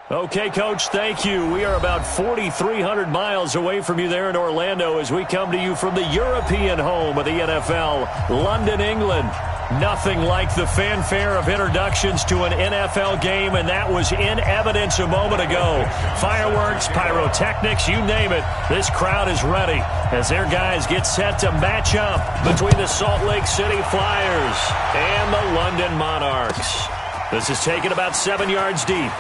Okay, Coach, thank you. We are about 4,300 miles away from you there in Orlando as we come to you from the European home of the NFL, London, England. Nothing like the fanfare of introductions to an NFL game, and that was in evidence a moment ago. Fireworks, pyrotechnics, you name it. This crowd is ready as their guys get set to match up between the Salt Lake City Flyers and the London Monarchs. This is taken about 7 yards deep.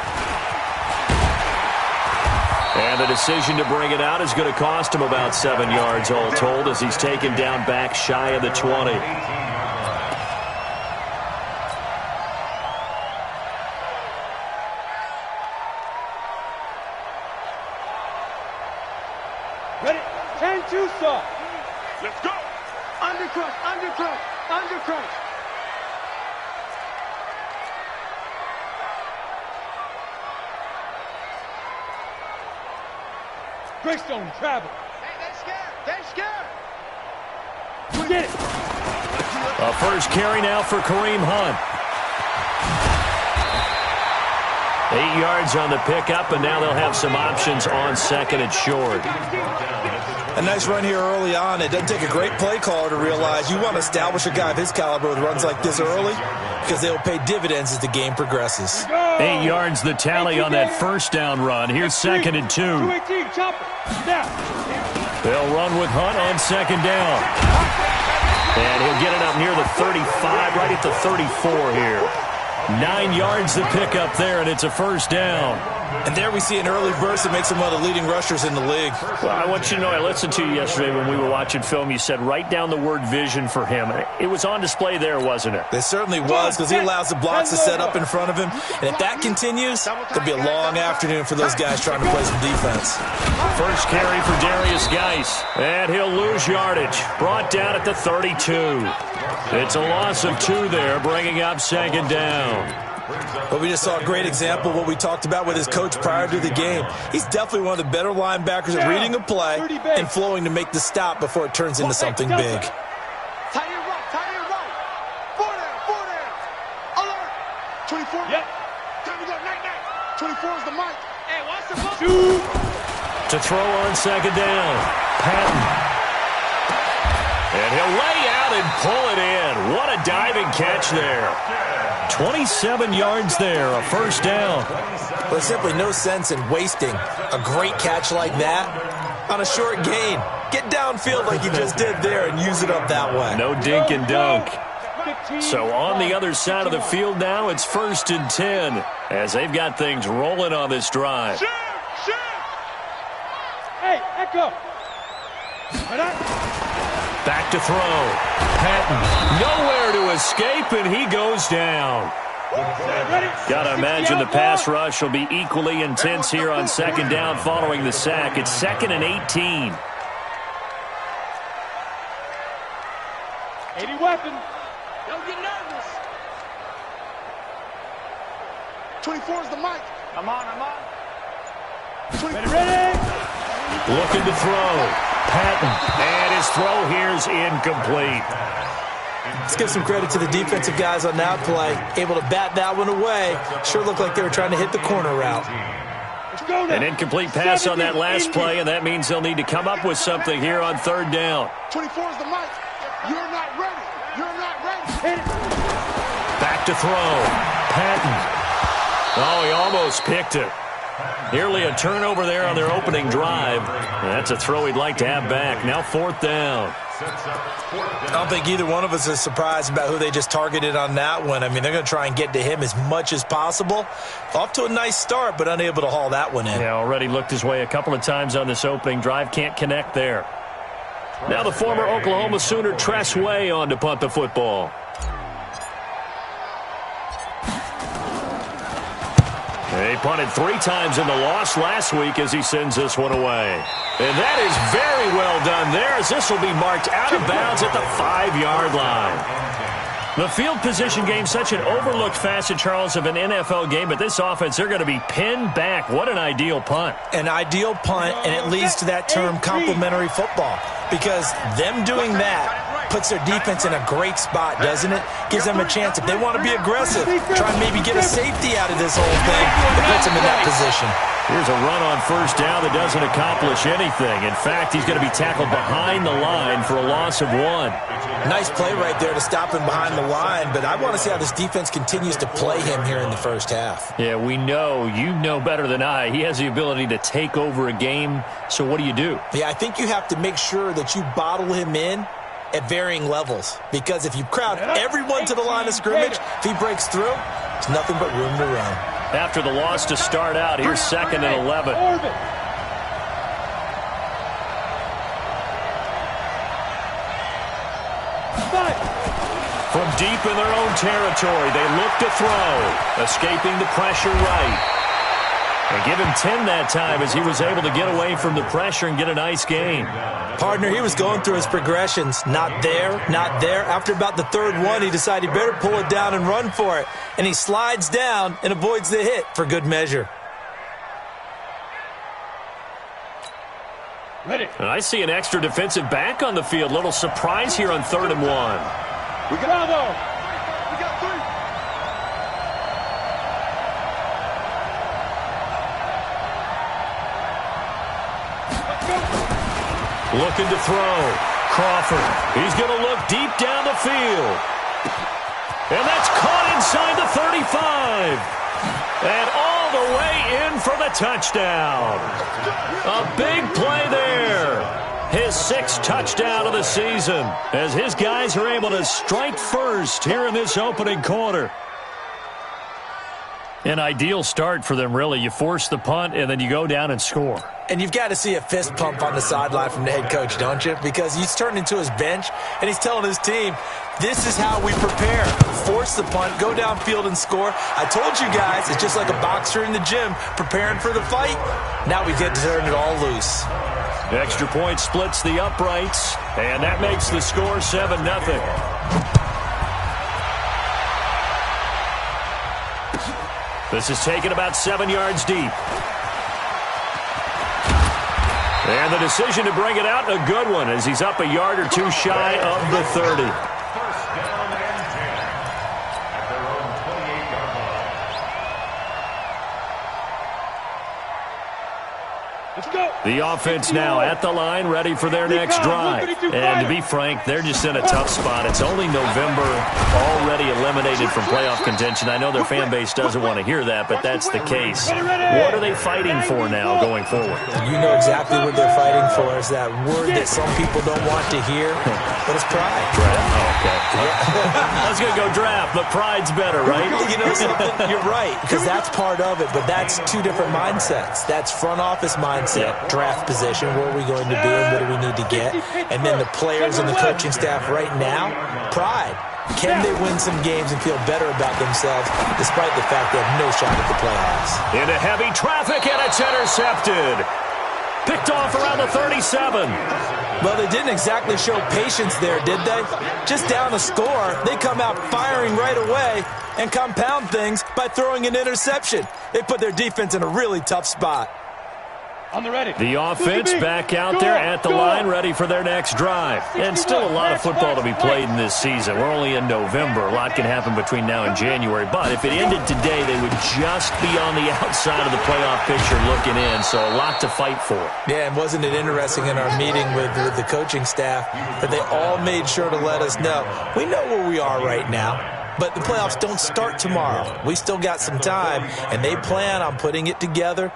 And the decision to bring it out is going to cost him about 7 yards all told as he's taken down back shy of the 20. Ready? 10-2 stop. Let's go. Undercrush, undercrush, undercrush. Greystone travel. Hey, they're scared. They're scared. Get it. A first carry now for Kareem Hunt. 8 yards on the pickup, and now they'll have some options on second and short. A nice run here early on. It doesn't take a great play caller to realize you want to establish a guy of his caliber with runs like this early because they will pay dividends as the game progresses. 8 yards the tally on that first down run. Here's second and 2. They'll run with Hunt on second down. And he'll get it up near the 35, right at the 34 here. 9 yards the pickup there, and it's a first down. And there we see an early burst that makes him one of the leading rushers in the league. Well, I want you to know, I listened to you yesterday when we were watching film. You said write down the word vision for him. It was on display there, wasn't it? It certainly was, because he allows the blocks to set up in front of him. And if that continues, there'll be a long afternoon for those guys trying to play some defense. First carry for Darius Geis, and he'll lose yardage. Brought down at the 32. It's a loss of 2 there, bringing up second down. But we just saw a great example of what we talked about with his coach prior to the game. He's definitely one of the better linebackers at reading a play and flowing to make the stop before it turns into something big. Tie it right. 4 down. Alert. 24. Yep. Time to go. Night. 24 is the mic. Hey, watch the ball. Shoot. To throw on second down. Patton. And he'll lay out and pull it in. What a diving catch there. 27 yards there, a first down. There's simply no sense in wasting a great catch like that on a short gain. Get downfield like you just did there and use it up that way. No dink and dunk. So on the other side of the field now, it's 1st and 10 as they've got things rolling on this drive. Shoot. Hey, Echo. Back to throw. Patton nowhere to escape, and he goes down. Got to imagine the pass rush will be equally intense here on second down following the sack. It's 2nd and 18. 80 weapon. Don't get nervous. 24 is the mic. I'm on. Ready. Looking to throw. Patton, and his throw here is incomplete. Let's give some credit to the defensive guys on that play. Able to bat that one away. Sure looked like they were trying to hit the corner route. An incomplete pass on that last play, and that means they'll need to come up with something here on third down. 24 is the mic. You're not ready. Hit it. Back to throw. Patton. Oh, he almost picked it. Nearly a turnover there on their opening drive. That's a throw he'd like to have back. Now 4th down. I don't think either one of us is surprised about who they just targeted on that one. I mean, they're going to try and get to him as much as possible. Off to a nice start, but unable to haul that one in. Yeah, already looked his way a couple of times on this opening drive. Can't connect there. Now the former Oklahoma Sooner Tress Way on to punt the football. He punted 3 times in the loss last week as he sends this one away. And that is very well done there as this will be marked out of bounds at the 5-yard line. The field position game, such an overlooked facet, Charles, of an NFL game, but this offense, they're going to be pinned back. What an ideal punt. An ideal punt, and it leads to that term complementary football, because them doing that puts their defense in a great spot, doesn't it? Gives them a chance. If they want to be aggressive, try and maybe get a safety out of this whole thing, it puts them in that position. Here's a run on first down that doesn't accomplish anything. In fact, he's going to be tackled behind the line for a loss of 1. Nice play right there to stop him behind the line, but I want to see how this defense continues to play him here in the first half. Yeah, we know. You know better than I. He has the ability to take over a game, so what do you do? Yeah, I think you have to make sure that you bottle him in at varying levels, because if you crowd everyone to the line of scrimmage, if he breaks through, there's nothing but room to run. After the loss to start out, here's 2nd and 11. From deep in their own territory, they look to throw, escaping the pressure right. They give him 10 that time as he was able to get away from the pressure and get a nice gain. Partner, he was going through his progressions. Not there, not there. After about the third one, he decided he better pull it down and run for it. And he slides down and avoids the hit for good measure. Ready. And I see an extra defensive back on the field. Little surprise here on 3rd and 1. We got 3. Looking to throw. Crawford. He's going to look deep down the field. And that's caught inside the 35. And all the way in for the touchdown. A big play there. His 6th touchdown of the season as his guys are able to strike first here in this opening quarter. An ideal start for them, really. You force the punt, and then you go down and score. And you've got to see a fist pump on the sideline from the head coach, don't you? Because he's turned into his bench, and he's telling his team, this is how we prepare. Force the punt, go downfield and score. I told you guys, it's just like a boxer in the gym preparing for the fight. Now we get to turn it all loose. Extra point splits the uprights, and that makes the score 7-0. This is taken about 7 yards deep. And the decision to bring it out, a good one, as he's up a yard or two shy of the 30. The offense now at the line, ready for their next drive. And to be frank, they're just in a tough spot. It's only November, already eliminated from playoff contention. I know their fan base doesn't want to hear that, but that's the case. What are they fighting for now going forward? You know exactly what they're fighting for. Is that word that some people don't want to hear, but it's pride. Draft? Oh, okay. I was going to go draft, but pride's better, right? You know something? You're right, because that's part of it, but that's two different mindsets. That's front office mindset, draft position, where are we going to be and what do we need to get? And then the players and the coaching staff right now, pride. Can they win some games and feel better about themselves despite the fact they have no shot at the playoffs? Into heavy traffic, and it's intercepted. Picked off around the 37. Well, they didn't exactly show patience there, did they? Just down a score, they come out firing right away and compound things by throwing an interception. They put their defense in a really tough spot. The offense back out there at the line, ready for their next drive. And still a lot of football to be played in this season. We're only in November. A lot can happen between now and January. But if it ended today, they would just be on the outside of the playoff picture looking in. So a lot to fight for. Yeah, and wasn't it interesting in our meeting with the coaching staff that they all made sure to let us know, we know where we are right now. But the playoffs don't start tomorrow. We still got some time, and they plan on putting it together,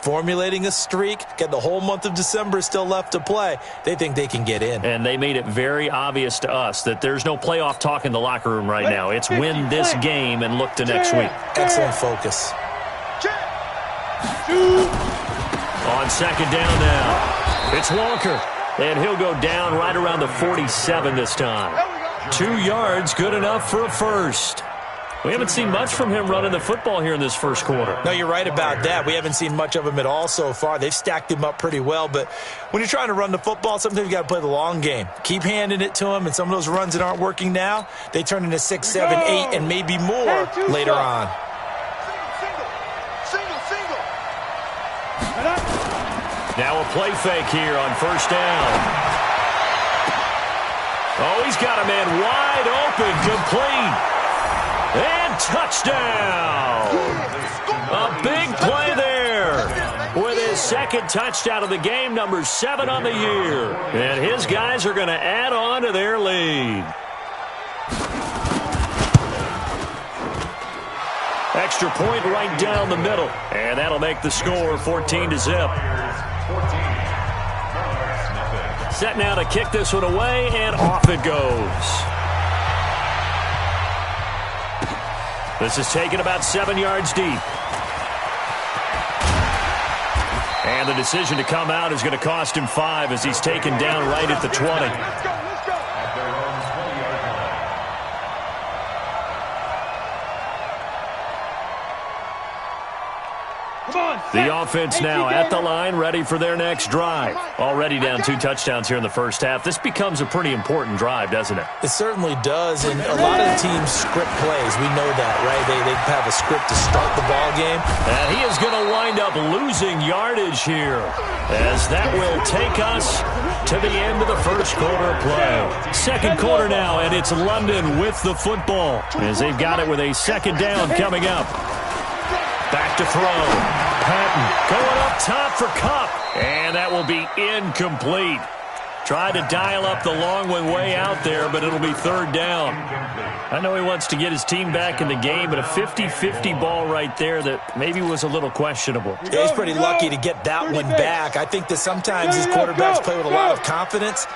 formulating a streak, get the whole month of December still left to play. They think they can get in. And they made it very obvious to us that there's no playoff talk in the locker room right now. It's win this game and look to next week. Excellent focus. On second down now, it's Walker. And he'll go down right around the 47 this time. 2 yards, good enough for a first. We haven't seen much from him running the football here in this first quarter. No, you're right about that. We haven't seen much of him at all so far. They've stacked him up pretty well, but when you're trying to run the football, sometimes you got to play the long game. Keep handing it to him, and some of those runs that aren't working now, they turn into 6, 7, 8, and maybe more later on. Single. Now a play fake here on first down. Oh, he's got a man wide open, complete. And touchdown. A big play there. With his second touchdown of the game, number 7 on the year. And his guys are going to add on to their lead. Extra point right down the middle. And that'll make the score 14-0. Set now to kick this one away, and off it goes. This is taken about 7 yards deep. And the decision to come out is going to cost him 5 as he's taken down right at the 20. Let's go. The offense now at the line, ready for their next drive. Already down 2 touchdowns here in the first half. This becomes a pretty important drive, doesn't it? It certainly does, and a lot of the teams script plays. We know that, right? They have a script to start the ball game. And he is going to wind up losing yardage here, as that will take us to the end of the first quarter play. Second quarter now, and it's London with the football, as they've got it with a second down coming up. Back to throw. Patton going up top for Cup. And that will be incomplete. Tried to dial up the long one way out there, but it'll be third down. I know he wants to get his team back in the game, but a 50-50 ball right there that maybe was a little questionable. Yeah, he's pretty lucky to get that one back. I think that sometimes his quarterbacks play with a lot of confidence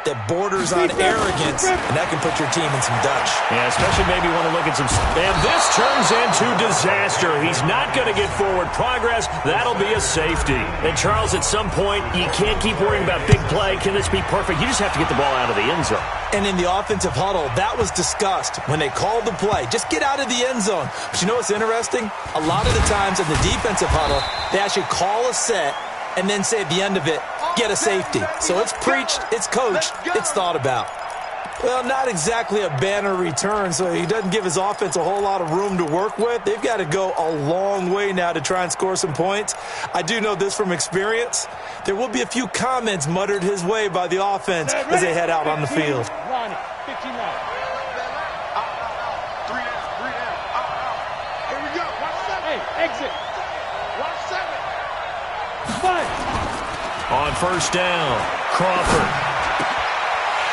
that borders on arrogance, and that can put your team in some Dutch. Yeah, especially maybe want to look at some... And this turns into disaster. He's not going to get forward progress. That'll be a safety. And, Charles, at some point, you can't keep worrying about big play. Can this be perfect? You just have to get the ball out of the end zone. And in the offensive huddle, that was discussed when they called the play. Just get out of the end zone. But you know what's interesting? A lot of the times in the defensive huddle, they actually call a set and then say at the end of it, get a safety. So it's preached, it's coached, it's thought about. Well, not exactly a banner return, so he doesn't give his offense a whole lot of room to work with. They've got to go a long way now to try and score some points. I do know this from experience. There will be a few comments muttered his way by the offense as they head out on the field. 15 now. Three down. Here we go. Watch 7. Hey, exit. Watch 7. 5. On first down, Crawford.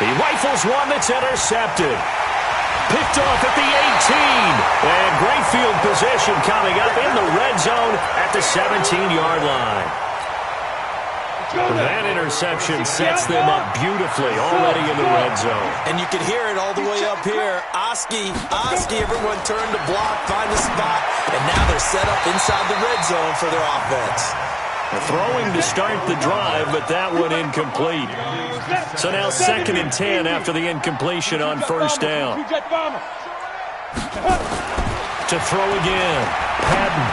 He rifles one that's intercepted. Picked off at the 18. And great field position coming up in the red zone at the 17-yard line. That interception sets them up beautifully already in the red zone. And you can hear it all the way up here. Oski, everyone turned to block, find a spot, and now they're set up inside the red zone for their offense. Throwing to start the drive, but that one incomplete. So now 2nd and 10 after the incompletion on first down. To throw again, Patton.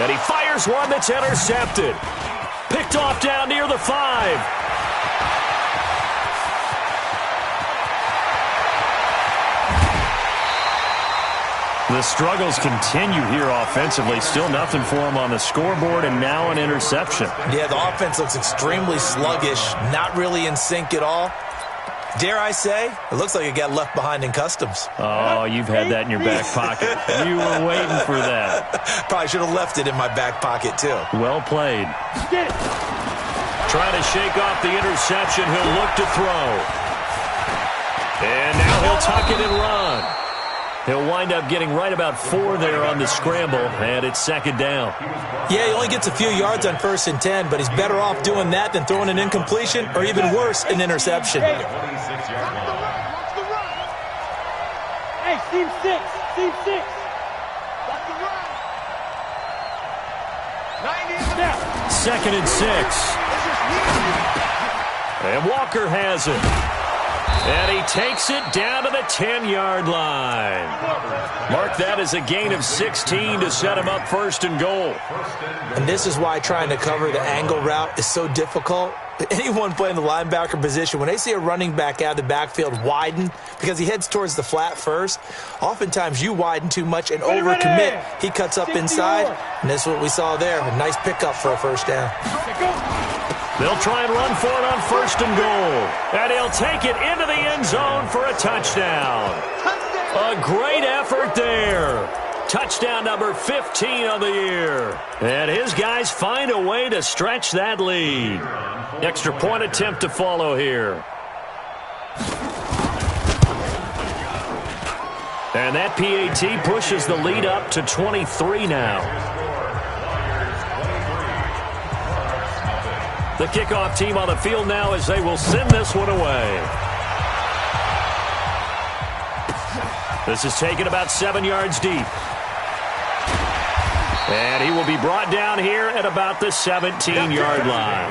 And he fires one that's intercepted. Picked off down near the 5. The struggles continue here offensively. Still nothing for him on the scoreboard, and now an interception. Yeah, the offense looks extremely sluggish, not really in sync at all. Dare I say, it looks like it got left behind in customs. Oh, you've had that in your back pocket. You were waiting for that. Probably should have left it in my back pocket, too. Well played. Trying to shake off the interception. He'll look to throw. And now he'll tuck it and run. He'll wind up getting right about 4 there on the scramble, and it's 2nd down. Yeah, he only gets a few yards on 1st and 10, but he's better off doing that than throwing an incompletion, or even worse, an interception. Hey, team 6. Team 6. Watch the run. 90 2nd and 6. And Walker has it. And he takes it down to the 10-yard line. Mark that as a gain of 16 to set him up 1st and goal. And this is why trying to cover the angle route is so difficult. Anyone playing the linebacker position, when they see a running back out of the backfield widen because he heads towards the flat first, oftentimes you widen too much and overcommit. He cuts up inside, and this is what we saw there. A nice pickup for a first down. They'll try and run for it on 1st and goal. And he'll take it into the end zone for a touchdown. A great effort there. Touchdown number 15 on the year. And his guys find a way to stretch that lead. Extra point attempt to follow here. And that PAT pushes the lead up to 23 now. The kickoff team on the field now as they will send this one away. This is taken about 7 yards deep. And he will be brought down here at about the 17-yard line.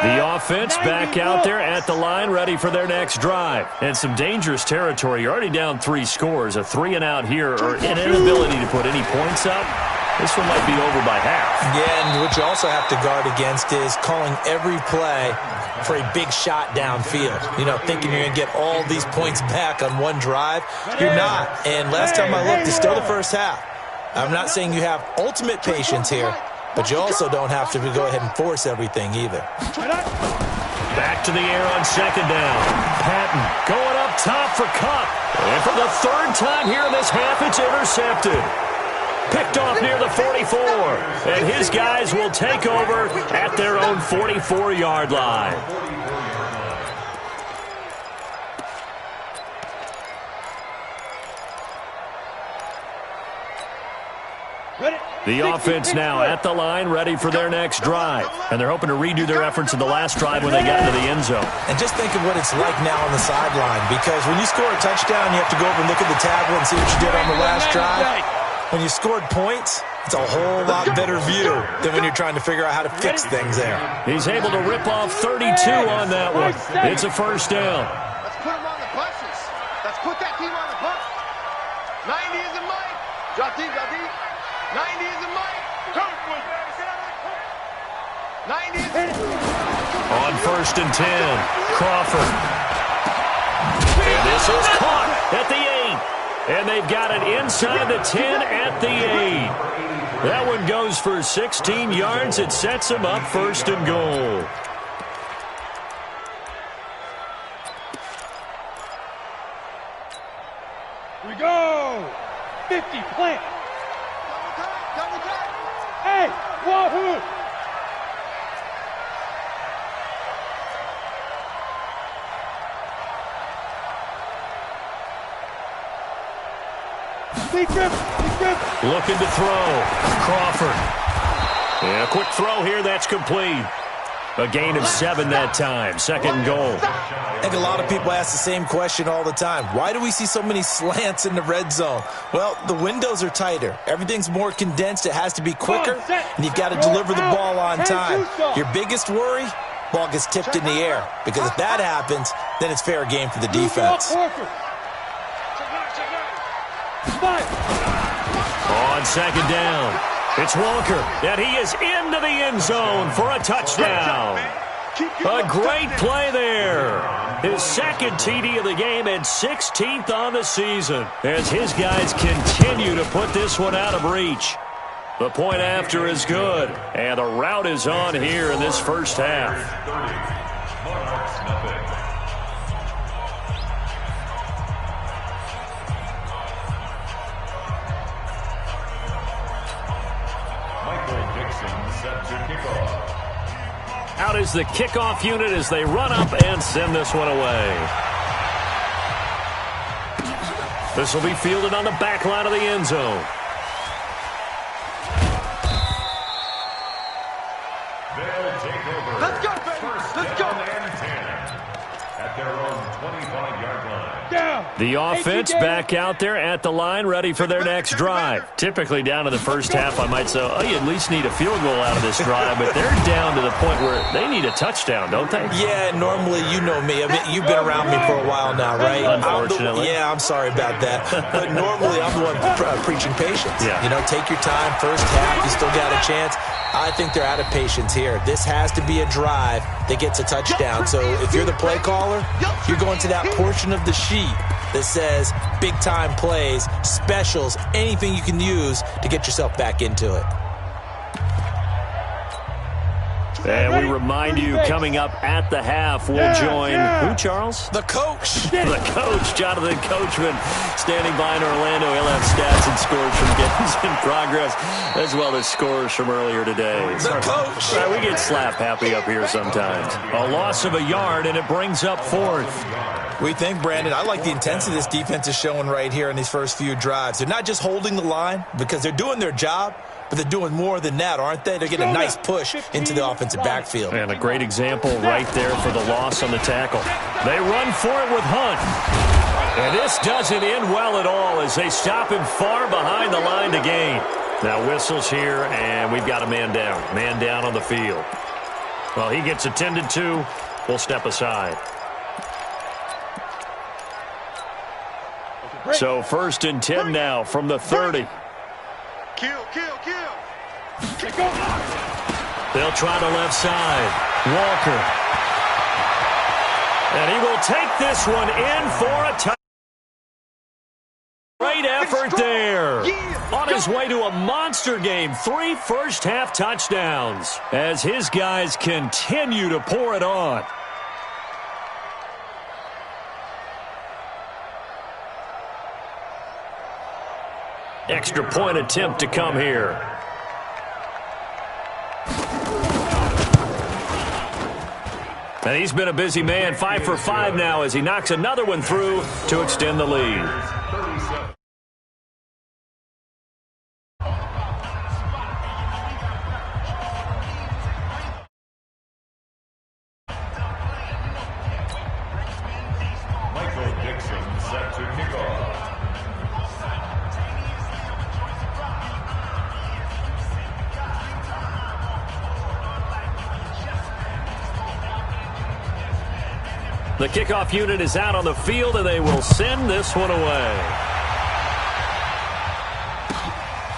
The offense back out there at the line, ready for their next drive. And some dangerous territory. You're already down 3 scores. A 3-and-out here, or an inability to put any points up. This one might be over by half. Yeah, and what you also have to guard against is calling every play for a big shot downfield. You know, thinking you're going to get all these points back on one drive. You're not. And last time I looked, it's still the first half. I'm not saying you have ultimate patience here, but you also don't have to go ahead and force everything either. Back to the air on 2nd down. Patton going up top for Cup. And for the 3rd time here in this half, it's intercepted. Picked off near the 44. And his guys will take over at their own 44-yard line. The offense now at the line, ready for their next drive. And they're hoping to redo their efforts in the last drive when they got into the end zone. And just think of what it's like now on the sideline, because when you score a touchdown, you have to go over and look at the tablet and see what you did on the last drive. When you scored points, it's a whole lot better view than when you're trying to figure out how to fix things there. He's able to rip off 32 on that one. It's a 1st down. Let's put him on the buses. Let's put that team on the bus. 90 is a Mike. Drop deep, drop deep. 90 is a Mike. 90 is on 1st and 10, Crawford. And this is caught at the 8. And they've got it inside the 10 at the 8. That one goes for 16 yards. It sets them up 1st and goal. Here we go. 50, plant. double time. Hey, wahoo. Big rip, big rip. Looking to throw. Crawford. And a quick throw here. That's complete. A gain of 7 that time. 2nd goal. I think a lot of people ask the same question all the time. Why do we see so many slants in the red zone? Well, the windows are tighter. Everything's more condensed. It has to be quicker, and you've got to deliver the ball on time. Your biggest worry, ball gets tipped in the air, because if that happens, then it's fair game for the defense. On 2nd down, it's Walker, and he is into the end zone for a touchdown. A great play there. His 2nd TD of the game and 16th on the season as his guys continue to put this one out of reach. The point after is good, and the route is on here in this first half. Out is the kickoff unit as they run up and send this one away. This will be fielded on the back line of the end zone. They'll take over. Let's go, baby. Let's go. At their own 25-yard line. The offense back out there at the line, ready for their next drive. Typically down to the first half, I might say, oh, you at least need a field goal out of this drive, but they're down to the point where they need a touchdown, don't they? Yeah, normally, you know me. I mean, you've been around me for a while now, right? Unfortunately. I'm sorry about that. But normally, I'm the one preaching patience. Yeah. You know, take your time. First half, you still got a chance. I think they're out of patience here. This has to be a drive that gets a touchdown. So if you're the play caller, you're going to that portion of the sheet that says big-time plays, specials, anything you can use to get yourself back into it. And we remind you, coming up at the half, we'll join who, Charles? The coach. The coach, Jonathan Coachman, standing by in Orlando. He'll have stats and scores from games in progress, as well as scores from earlier today. The coach. We get slap happy up here sometimes. A loss of a yard, and it brings up fourth. We think, Brandon, I like the intensity this defense is showing right here in these first few drives. They're not just holding the line because they're doing their job, but they're doing more than that, aren't they? They're getting a nice push into the offensive backfield. And a great example right there for the loss on the tackle. They run for it with Hunt. And this doesn't end well at all as they stop him far behind the line to gain. Now whistles here, and we've got a man down. Man down on the field. Well, he gets attended to. We'll step aside. So 1st and 10 now from the 30. Kill. They'll try the left side. Walker. And he will take this one in for a touchdown. Great effort there. On his way to a monster game. 3 first-half touchdowns as his guys continue to pour it on. Extra point attempt to come here. And he's been a busy man, 5 for 5 now as he knocks another one through to extend the lead. The kickoff unit is out on the field, and they will send this one away.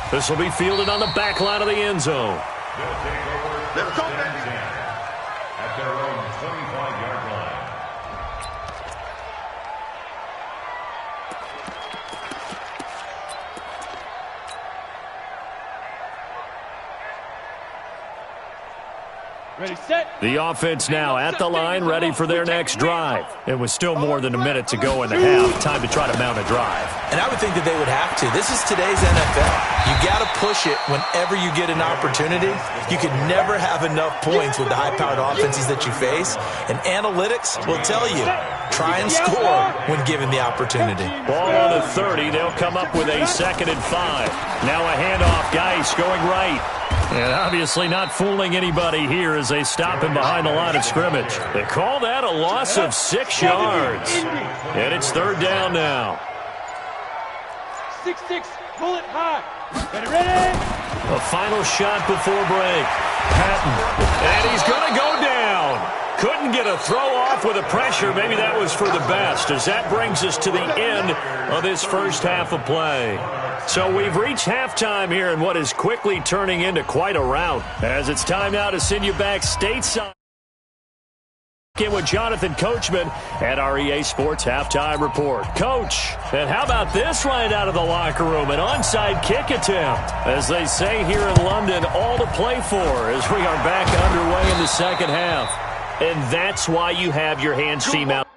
This will be fielded on the back line of the end zone. Let's go, baby. At their own 25-yard line. Ready, set. The offense now at the line, ready for their next drive. It was still more than a minute to go in the half. Time to try to mount a drive. And I would think that they would have to. This is today's NFL. You got to push it whenever you get an opportunity. You can never have enough points with the high-powered offenses that you face. And analytics will tell you, try and score when given the opportunity. Ball on the 30. They'll come up with a 2nd and 5. Now a handoff. Geis going right. And obviously not fooling anybody here as they stop him behind the line of scrimmage. They call that a loss of 6 yards. And it's 3rd down now. 6-6, pull it high. Ready? A final shot before break. Patton. And he's going to go down. Couldn't get a throw off with the pressure. Maybe that was for the best, as that brings us to the end of this first half of play. So we've reached halftime here in what is quickly turning into quite a rout, as it's time now to send you back stateside in with Jonathan Coachman at our EA Sports Halftime Report. Coach, and how about this right out of the locker room? An onside kick attempt. As they say here in London, all to play for as we are back underway in the second half. And that's why you have your hands team out.